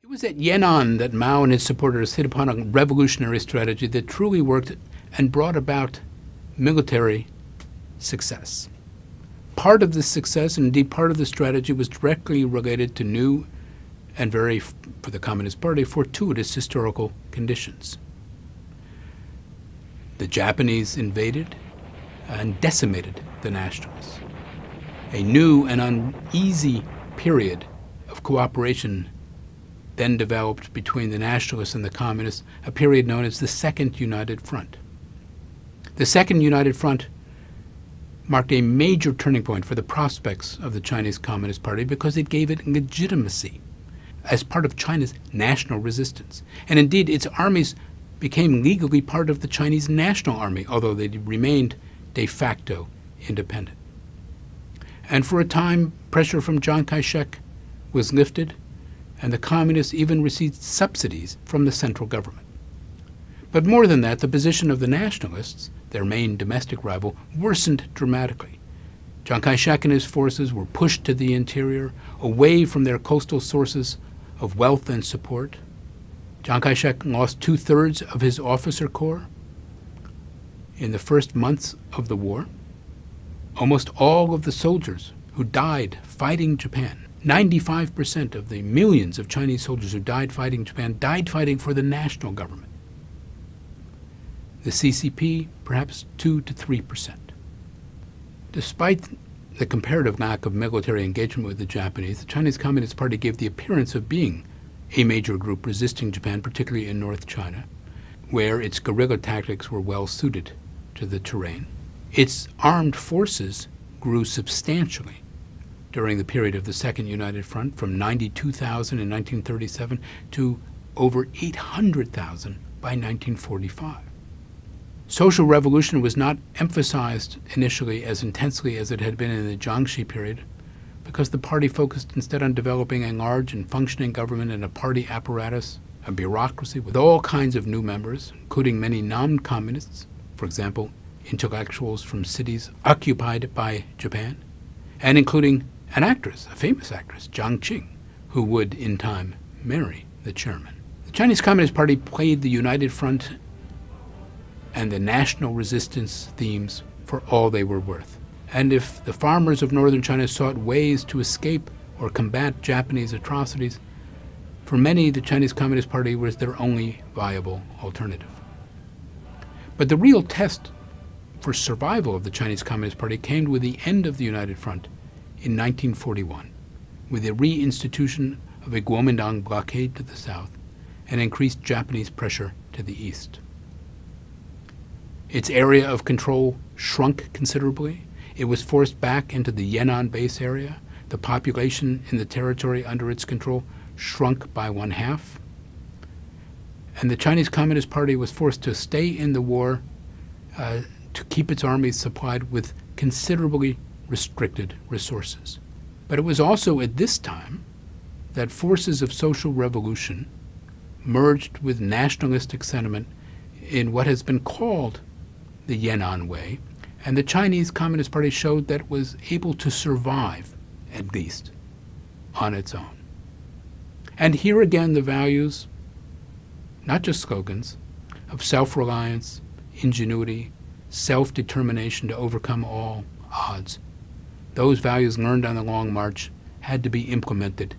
It was at Yan'an that Mao and his supporters hit upon a revolutionary strategy that truly worked and brought about military success. Part of this success, and indeed part of the strategy, was directly related to new and very, for the Communist Party, fortuitous historical conditions. The Japanese invaded and decimated the nationalists. A new and uneasy period of cooperation then developed between the nationalists and the communists, a period known as the Second United Front. The Second United Front marked a major turning point for the prospects of the Chinese Communist Party because it gave it legitimacy as part of China's national resistance. And indeed, its armies became legally part of the Chinese National Army, although they remained de facto independent. And for a time, pressure from Chiang Kai-shek was lifted, and the communists even received subsidies from the central government. But more than that, the position of the nationalists, their main domestic rival, worsened dramatically. Chiang Kai-shek and his forces were pushed to the interior, away from their coastal sources of wealth and support. Chiang Kai-shek lost 2/3 of his officer corps in the first months of the war. Almost all of the soldiers who died fighting Japan, 95% of the millions of Chinese soldiers who died fighting Japan, died fighting for the national government. The CCP, perhaps 2 to 3%. Despite the comparative lack of military engagement with the Japanese, the Chinese Communist Party gave the appearance of being a major group resisting Japan, particularly in North China, where its guerrilla tactics were well suited to the terrain. Its armed forces grew substantially during the period of the Second United Front, from 92,000 in 1937 to over 800,000 by 1945. Social revolution was not emphasized initially as intensely as it had been in the Jiangxi period, because the party focused instead on developing a large and functioning government and a party apparatus, a bureaucracy with all kinds of new members, including many non-communists, for example, intellectuals from cities occupied by Japan, and including an actress, a famous actress, Jiang Qing, who would in time marry the chairman. The Chinese Communist Party played the United Front and the national resistance themes for all they were worth. And if the farmers of northern China sought ways to escape or combat Japanese atrocities, for many the Chinese Communist Party was their only viable alternative. But the real test for survival of the Chinese Communist Party came with the end of the United Front in 1941, with the reinstitution of a Kuomintang blockade to the south and increased Japanese pressure to the east. Its area of control shrunk considerably. It was forced back into the Yan'an base area. The population in the territory under its control shrunk by 1/2. And the Chinese Communist Party was forced to stay in the war to keep its armies supplied with considerably restricted resources. But it was also at this time that forces of social revolution merged with nationalistic sentiment in what has been called the Yan'an Way, and the Chinese Communist Party showed that it was able to survive, at least, on its own. And here again the values, not just slogans, of self-reliance, ingenuity, self-determination to overcome all odds, those values learned on the Long March had to be implemented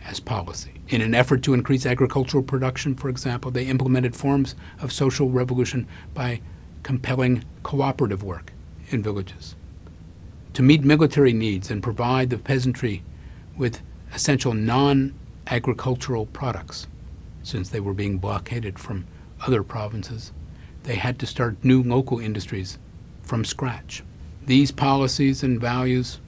as policy. In an effort to increase agricultural production, for example, they implemented forms of social revolution by compelling cooperative work in villages to meet military needs and provide the peasantry with essential non-agricultural products. Since they were being blockaded from other provinces, they had to start new local industries from scratch. These policies and values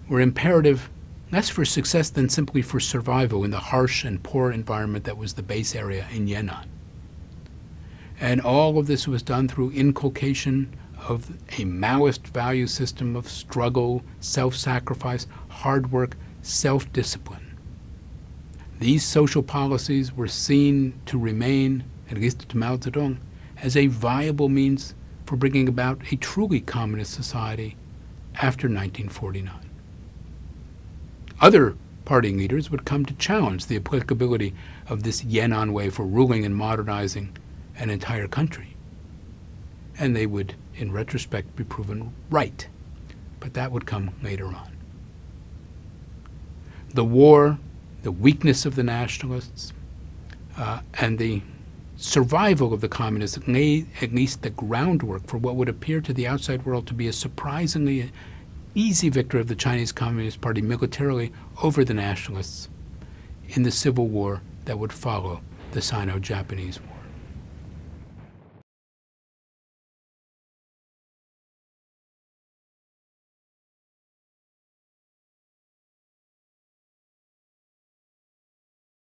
were imperative less for success than simply for survival in the harsh and poor environment that was the base area in Yan'an. And all of this was done through inculcation of a Maoist value system of struggle, self-sacrifice, hard work, self-discipline. These social policies were seen to remain, at least to Mao Zedong, as a viable means for bringing about a truly communist society after 1949. Other Party leaders would come to challenge the applicability of this Yan'an way for ruling and modernizing an entire country. And they would, in retrospect, be proven right. But that would come later on. The war, the weakness of the nationalists, and the survival of the communists laid at least the groundwork for what would appear to the outside world to be a surprisingly easy victory of the Chinese Communist Party militarily over the nationalists in the civil war that would follow the Sino-Japanese War.